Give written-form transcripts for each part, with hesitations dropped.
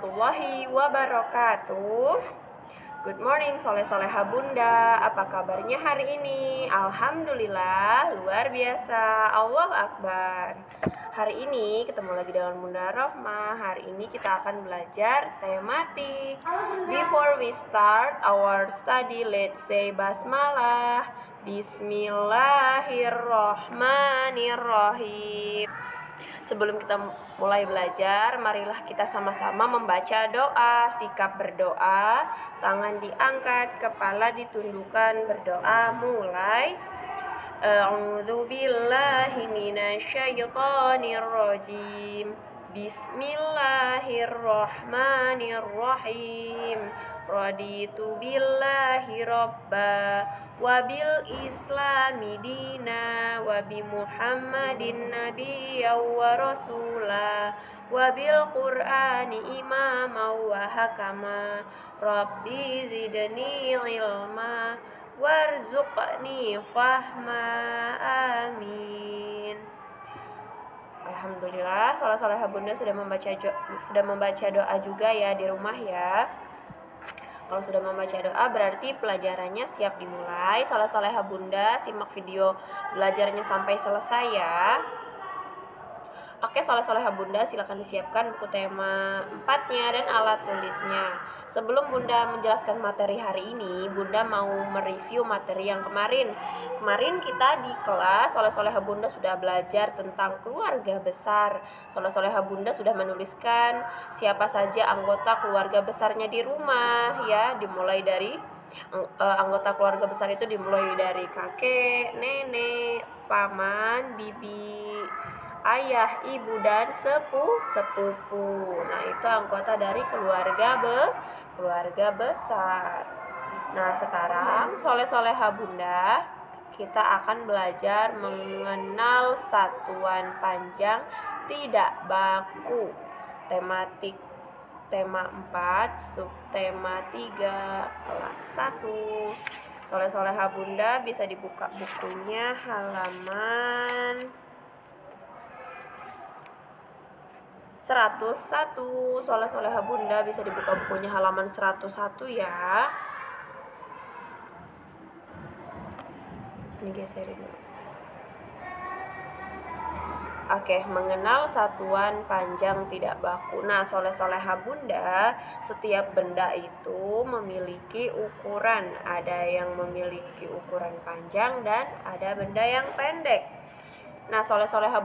warahmatullahi wabarakatuh. Good morning soleh-soleha bunda. Apa kabarnya hari ini? Alhamdulillah, luar biasa. Allahu Akbar. Hari ini ketemu lagi dengan Bunda Rohmah. Hari ini kita akan belajar tematik. Before we start our study, let's say basmalah. Bismillahirrohmanirrohim. Sebelum kita mulai belajar, marilah kita sama-sama membaca doa. Sikap berdoa, tangan diangkat, kepala ditundukkan, berdoa. Mulai. A'udzu billahi minasyaitonir rajim. Bismillahirrahmanirrahim. Raditu billahi robba wa bil islami dina wa bi muhammadin nabiyya wa rasula wa bil qur'ani imama wa hakama rabbi zidni ilma warzuqni fahma amin. Alhamdulillah, soleh-soleha bunda sudah membaca doa juga ya di rumah ya. Kalau sudah membaca doa berarti pelajarannya siap dimulai. Soleh-soleha bunda simak video belajarnya sampai selesai ya. Oke, soleh-soleha bunda silakan disiapkan buku tema 4-nya dan alat tulisnya. Sebelum bunda menjelaskan materi hari ini, bunda mau mereview materi yang kemarin. Kemarin kita di kelas soleh-soleha bunda sudah belajar tentang keluarga besar. Soleh-soleha bunda sudah menuliskan siapa saja anggota keluarga besarnya di rumah ya, dimulai dari anggota keluarga besar itu dimulai dari kakek, nenek, paman, bibi, ayah, ibu, dan sepupu. Nah, itu anggota dari keluarga besar. Nah, sekarang soleh-soleha bunda, kita akan belajar mengenal satuan panjang tidak baku. Tematik tema 4, subtema 3, kelas 1. Soleh-soleha bunda bisa dibuka bukunya halaman 101. Soleh-soleha bunda bisa dibuka bukunya halaman 101 ya. Ini geserin dulu. Oke, mengenal satuan panjang tidak baku. Nah, soleh-soleha bunda, setiap benda itu memiliki ukuran. Ada yang memiliki ukuran panjang dan ada benda yang pendek. Nah, soleh-soleha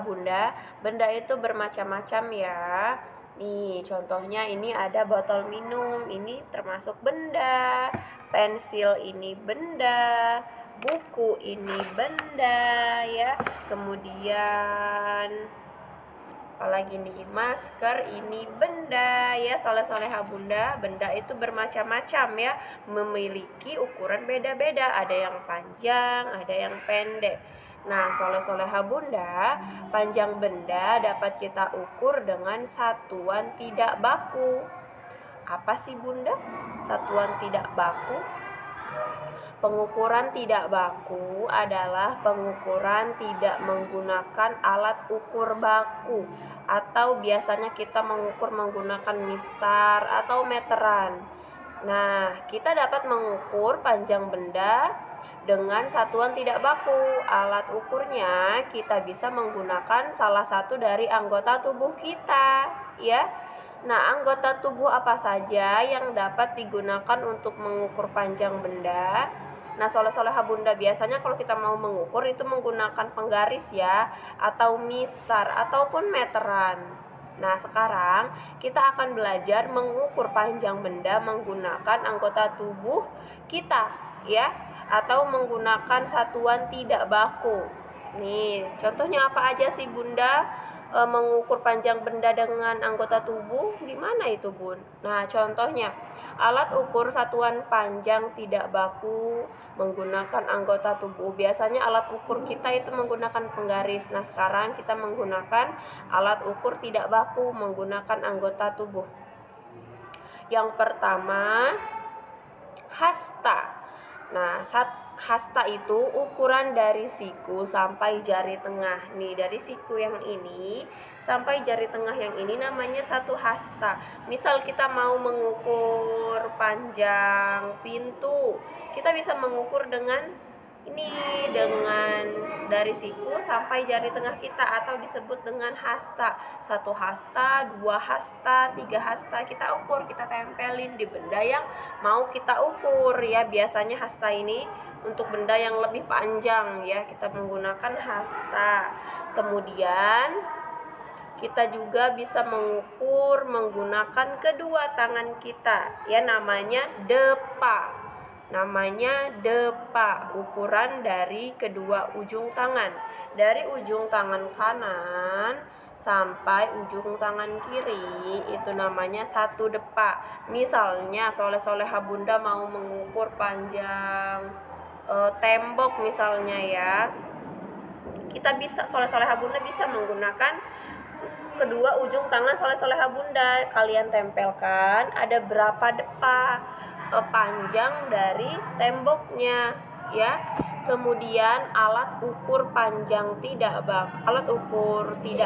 bunda, benda itu bermacam-macam ya. Nih, contohnya ini ada botol minum, ini termasuk benda. Pensil ini benda, buku ini benda ya. Kemudian apalagi nih, masker ini benda ya. Soleh-soleha bunda, benda itu bermacam-macam ya, memiliki ukuran beda-beda. Ada yang panjang, ada yang pendek. Nah, soleh-soleha bunda, panjang benda dapat kita ukur dengan satuan tidak baku. Apa sih bunda satuan tidak baku? Pengukuran tidak baku adalah pengukuran tidak menggunakan alat ukur baku, atau biasanya kita mengukur menggunakan mistar atau meteran. Nah, kita dapat mengukur panjang benda dengan satuan tidak baku. Alat ukurnya kita bisa menggunakan salah satu dari anggota tubuh kita ya. Nah, anggota tubuh apa saja yang dapat digunakan untuk mengukur panjang benda? Nah, soleh-soleha bunda, biasanya kalau kita mau mengukur itu menggunakan penggaris ya, atau mistar ataupun meteran. Nah, sekarang kita akan belajar mengukur panjang benda menggunakan anggota tubuh kita ya, atau menggunakan satuan tidak baku. Nih, contohnya apa aja sih bunda? Mengukur panjang benda dengan anggota tubuh gimana itu bun? Nah, contohnya alat ukur satuan panjang tidak baku menggunakan anggota tubuh. Biasanya alat ukur kita itu menggunakan penggaris. Nah, sekarang kita menggunakan alat ukur tidak baku menggunakan anggota tubuh. Yang pertama, hasta. Nah, hasta itu ukuran dari siku sampai jari tengah. Nih, dari siku yang ini sampai jari tengah yang ini namanya satu hasta. Misal kita mau mengukur panjang pintu, kita bisa mengukur dengan ini, dengan dari siku sampai jari tengah kita, atau disebut dengan hasta. Satu hasta, dua hasta, tiga hasta, kita ukur, kita tempelin di benda yang mau kita ukur ya. Biasanya hasta ini untuk benda yang lebih panjang ya, kita menggunakan hasta. Kemudian kita juga bisa mengukur menggunakan kedua tangan kita ya, namanya depa. Ukuran dari kedua ujung tangan, dari ujung tangan kanan sampai ujung tangan kiri, itu namanya satu depa. Misalnya soleh-soleha bunda mau mengukur panjang tembok misalnya ya, kita bisa, soleh-soleha bunda bisa menggunakan kedua ujung tangan soleh-soleha bunda. Kalian tempelkan ada berapa depa panjang dari temboknya ya. Kemudian alat ukur panjang tidak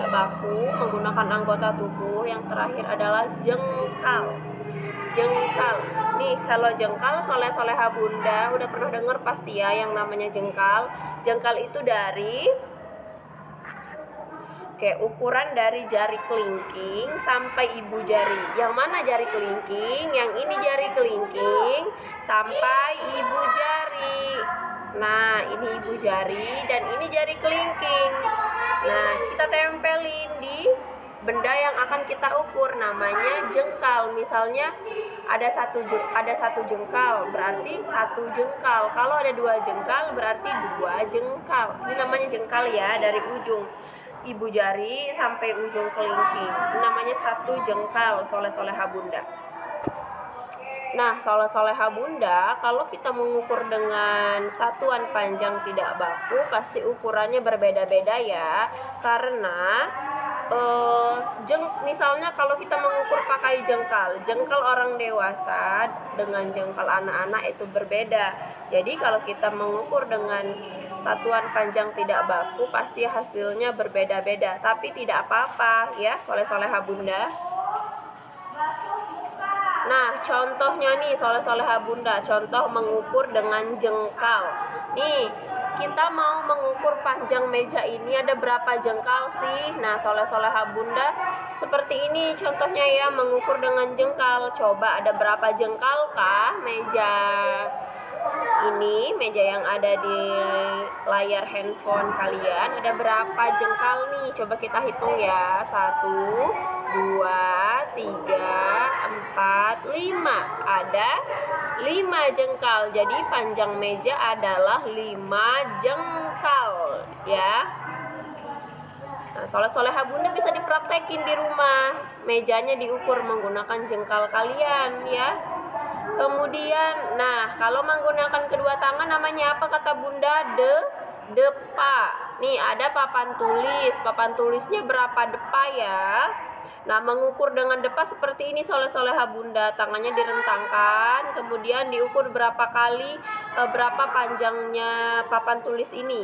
baku menggunakan anggota tubuh. Yang terakhir adalah jengkal. Nih, kalau jengkal soleh-soleha bunda udah pernah dengar pasti ya yang namanya jengkal. Jengkal itu dari ukuran dari jari kelingking sampai ibu jari. Yang mana jari kelingking? Yang ini jari kelingking sampai ibu jari. Nah, ini ibu jari dan ini jari kelingking. Nah, kita tempelin di benda yang akan kita ukur, namanya jengkal. Misalnya ada satu jengkal, berarti satu jengkal. Kalau ada dua jengkal, berarti dua jengkal. Ini namanya jengkal ya, dari ujung ibu jari sampai ujung kelingking. Namanya satu jengkal soleh-soleha bunda. Nah, soleh-soleha bunda kalau kita mengukur dengan satuan panjang tidak baku, pasti ukurannya berbeda-beda ya. Karena misalnya kalau kita mengukur pakai jengkal orang dewasa dengan jengkal anak-anak itu berbeda. Jadi kalau kita mengukur dengan satuan panjang tidak baku, pasti hasilnya berbeda-beda. Tapi tidak apa-apa ya, soleh-soleha bunda. Nah, contohnya nih soleh-soleha bunda, contoh mengukur dengan jengkal. Nih, kita mau mengukur panjang meja ini ada berapa jengkal sih? Nah, soleh-soleha bunda seperti ini contohnya ya, mengukur dengan jengkal. Coba ada berapa jengkal kah meja ini, meja yang ada di layar handphone kalian, ada berapa jengkal nih? Coba kita hitung ya. 1, 2, 3, 4, 5. Ada 5 jengkal. Jadi panjang meja adalah 5 jengkal ya. Nah, soleh-soleha bunda bisa dipraktekin di rumah. Mejanya diukur menggunakan jengkal kalian ya. Kemudian, nah kalau menggunakan kedua tangan namanya apa kata bunda? Depa. Nih ada papan tulis. Papan tulisnya berapa depa ya? Nah, mengukur dengan depa seperti ini soleh-soleha bunda. Tangannya direntangkan, kemudian diukur berapa kali, berapa panjangnya papan tulis ini.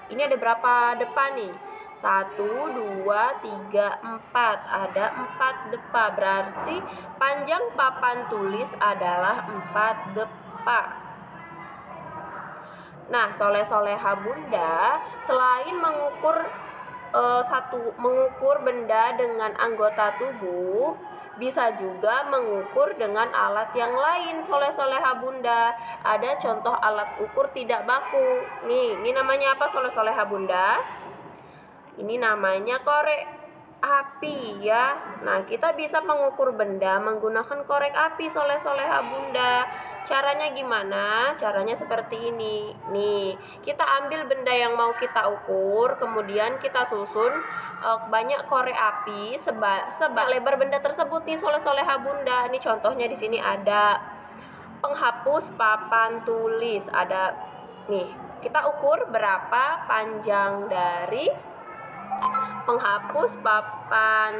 Ini ada berapa depa nih? 1, 2, 3, 4. Ada 4 depa. Berarti panjang papan tulis adalah 4 depa. Nah, soleh-soleha bunda selain mengukur mengukur benda dengan anggota tubuh, bisa juga mengukur dengan alat yang lain soleh-soleha bunda. Ada contoh alat ukur tidak baku. Nih, ini namanya apa soleh-soleha bunda? Ini namanya korek api ya. Nah, kita bisa mengukur benda menggunakan korek api soleh-soleha bunda. Caranya gimana? Caranya seperti ini. Nih, kita ambil benda yang mau kita ukur, kemudian kita susun banyak korek api sebab lebar benda tersebut nih soleh-soleha bunda. Ini contohnya di sini ada penghapus papan tulis. Ada nih, kita ukur berapa panjang dari penghapus papan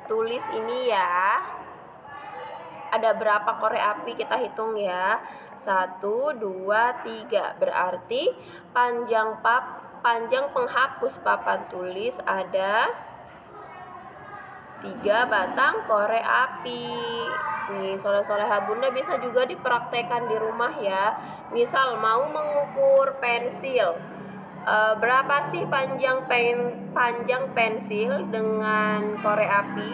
tulis ini ya. ada berapa korek api, kita hitung ya. 1, 2, 3. Berarti panjang penghapus papan tulis ada 3 batang korek api. Nih, soleh-soleha Bunda bisa juga dipraktekkan di rumah ya. Misal mau mengukur pensil, berapa sih panjang pensil dengan korek api?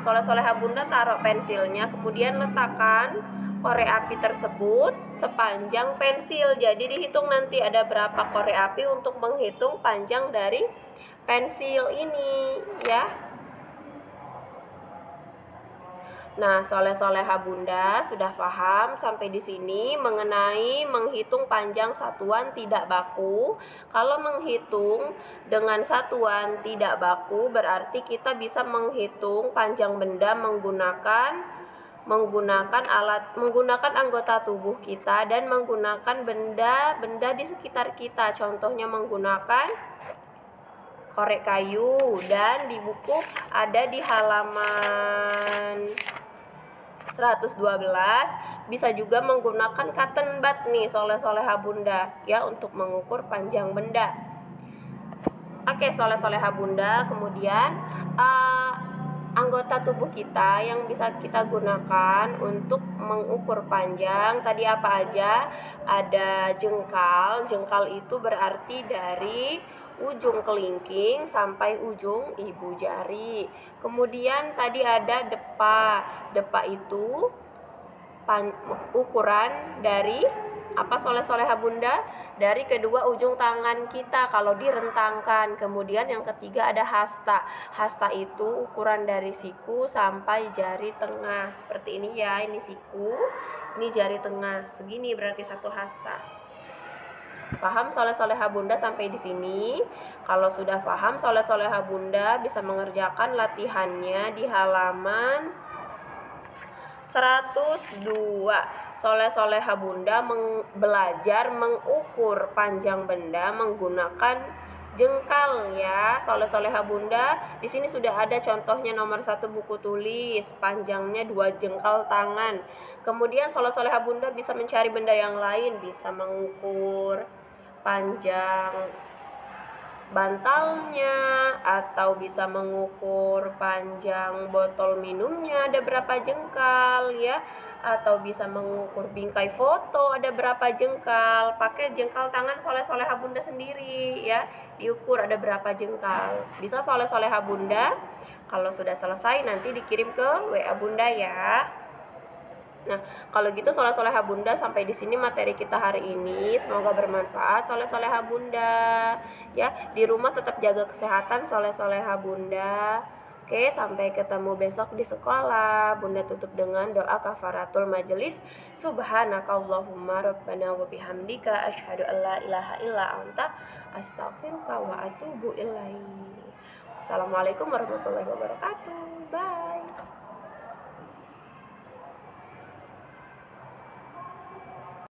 Soleh-soleha Bunda taruh pensilnya, kemudian letakkan korek api tersebut sepanjang pensil. Jadi dihitung nanti ada berapa korek api untuk menghitung panjang dari pensil ini ya. Nah, soleh-soleha Bunda sudah paham sampai di sini mengenai menghitung panjang satuan tidak baku. Kalau menghitung dengan satuan tidak baku berarti kita bisa menghitung panjang benda menggunakan anggota tubuh kita dan menggunakan benda-benda di sekitar kita. Contohnya menggunakan korek kayu, dan di buku ada di halaman 112 bisa juga menggunakan cotton bud nih soleh-soleha Bunda ya untuk mengukur panjang benda. Oke, soleh-soleha Bunda, kemudian anggota tubuh kita yang bisa kita gunakan untuk mengukur panjang tadi apa aja? Ada jengkal. Jengkal itu berarti dari ujung kelingking sampai ujung ibu jari. Kemudian tadi ada depa. Depa itu ukuran dari apa soleh-soleha Bunda? Dari kedua ujung tangan kita kalau direntangkan. Kemudian yang ketiga ada hasta. Hasta itu ukuran dari siku sampai jari tengah. Seperti ini ya, ini siku, ini jari tengah. Segini berarti satu hasta. Paham soleh-soleha Bunda sampai di sini? Kalau sudah paham, soleh-soleha Bunda bisa mengerjakan latihannya di halaman 102. Soleh-soleha Bunda belajar mengukur panjang benda menggunakan jengkal ya. Soleh-soleha Bunda, di sini sudah ada contohnya nomor 1 buku tulis, panjangnya 2 jengkal tangan. Kemudian soleh-soleha Bunda bisa mencari benda yang lain, bisa mengukur panjang bantalnya atau bisa mengukur panjang botol minumnya ada berapa jengkal ya, atau bisa mengukur bingkai foto ada berapa jengkal. Pakai jengkal tangan soleh-soleha Bunda sendiri ya, diukur ada berapa jengkal. Bisa soleh-soleha Bunda kalau sudah selesai nanti dikirim ke WA Bunda ya. Nah, kalau gitu soleh-soleha Bunda sampai di sini materi kita hari ini. Semoga bermanfaat soleh-soleha Bunda. Ya, di rumah tetap jaga kesehatan soleh-soleha Bunda. Oke, sampai ketemu besok di sekolah. Bunda tutup dengan doa kafaratul majelis. Subhanakallahumma rabbana wa bihamdika asyhadu an la ilaha illa anta astaghfiruka wa atubu ilaik. Assalamualaikum warahmatullahi wabarakatuh. Bye.